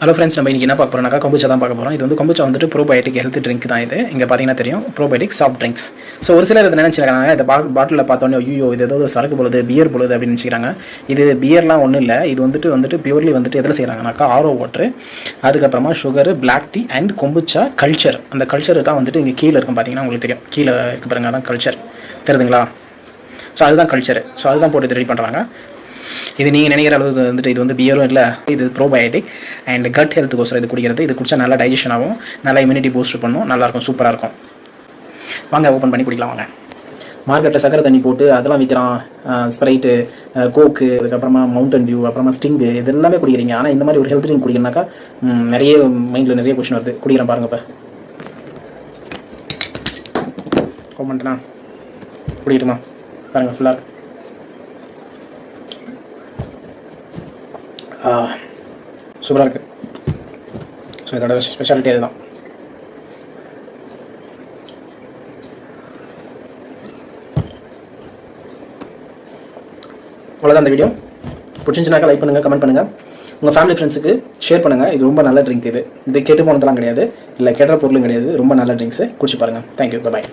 Hello friends, நம்ம இன்றைக்கி என்ன பார்க்க போகிறோம்னாக்கா கொம்புச்சா தான் பார்க்க போகிறோம். இது வந்து கொம்புச்சா வந்துட்டு ப்ரோபயோட்டிக் ஹெல்த் ட்ரிங்க் தான். இது இங்கே பார்த்தீங்கன்னா தெரியும், ப்ரோபயோட்டிக் சாஃப்ட் ட்ரிங்க்ஸ். ஸோ ஒரு சிலர் இதை நினச்சிருக்காங்க, இந்த பாட்டிலில் பார்த்தோன்னே ஐயோ இது ஏதோ சரக்கு பொழுது பியர் பொழுது அப்படின்னு நினச்சிக்கிறாங்க. இது பியர்லாம் ஒன்றும் இல்லை. இது வந்துட்டு பியூர்லி வந்துட்டு எதில் செய்கிறாங்கனாக்கா ஆரோ வாட்ரு, அதுக்கப்புறமா sugar, black tea and kombucha culture. அந்த கல்ச்சர் தான் வந்துட்டு இங்கே கீழே இருக்கும். பார்த்தீங்கன்னா உங்களுக்கு தெரியும், கீழே இருக்கு பாருங்க, அதான் கல்ச்சர். தெரியுதுங்களா? ஸோ அதுதான் கல்ச்சர். ஸோ அதுதான் போட்டு இது ரெடி பண்ணுறாங்க. இது நீங்கள் நினைக்கிற அளவுக்கு வந்துட்டு இது வந்து பியரும் இல்லை. இது ப்ரோபயோட்டிக் அண்ட் கட் ஹெல்த்துக்கோசரம் இது குடிக்கிறது. இது குடிச்சா நல்லா டைஜஷன் ஆகும், நல்லா இம்யூனிட்டி பூஸ்ட் பண்ணும், நல்லாயிருக்கும், சூப்பராக இருக்கும். வாங்க ஓப்பன் பண்ணி குடிக்கலாம். வாங்க. மார்க்கெட்டில் சக்கரை தண்ணி போட்டு அதெல்லாம் விற்கிறான், ஸ்ப்ரைட்டு, கோக்கு, அதுக்கப்புறமா மவுண்டன் டியூ, அப்புறமா ஸ்டிங்கு, இது எல்லாமே குடிக்கிறீங்க. ஆனால் இந்த மாதிரி ஒரு ஹெல்த் ட்ரிங்க் குடிக்கிறனாக்கா நிறைய மைண்டில் நிறைய கொஷின் வருது. குடிக்கிறேன் பாருங்கள். இப்போ ஓப்பன்ட்டா குடிக்கட்டுமா பாருங்கள். ஃபுல்லாக இருக்குது. சூப்பராக இருக்குது. ஸோ இதோட ஸ்பெஷாலிட்டி அதுதான். அவ்வளோதான் இந்த வீடியோ. பிடிச்சிருந்துச்சுனாக்கா லைக் பண்ணுங்கள், கமெண்ட் பண்ணுங்கள், உங்கள் ஃபேமிலி ஃப்ரெண்ட்ஸுக்கு ஷேர் பண்ணுங்கள். இது ரொம்ப நல்ல ட்ரிங்க். இது கேட்டு போனதெல்லாம் கிடையாது, இல்லை கேட்ட பொருளும் கிடையாது. ரொம்ப நல்ல ட்ரிங்க்ஸு. குடிச்சு பாருங்கள். தேங்க்யூ. பாய்.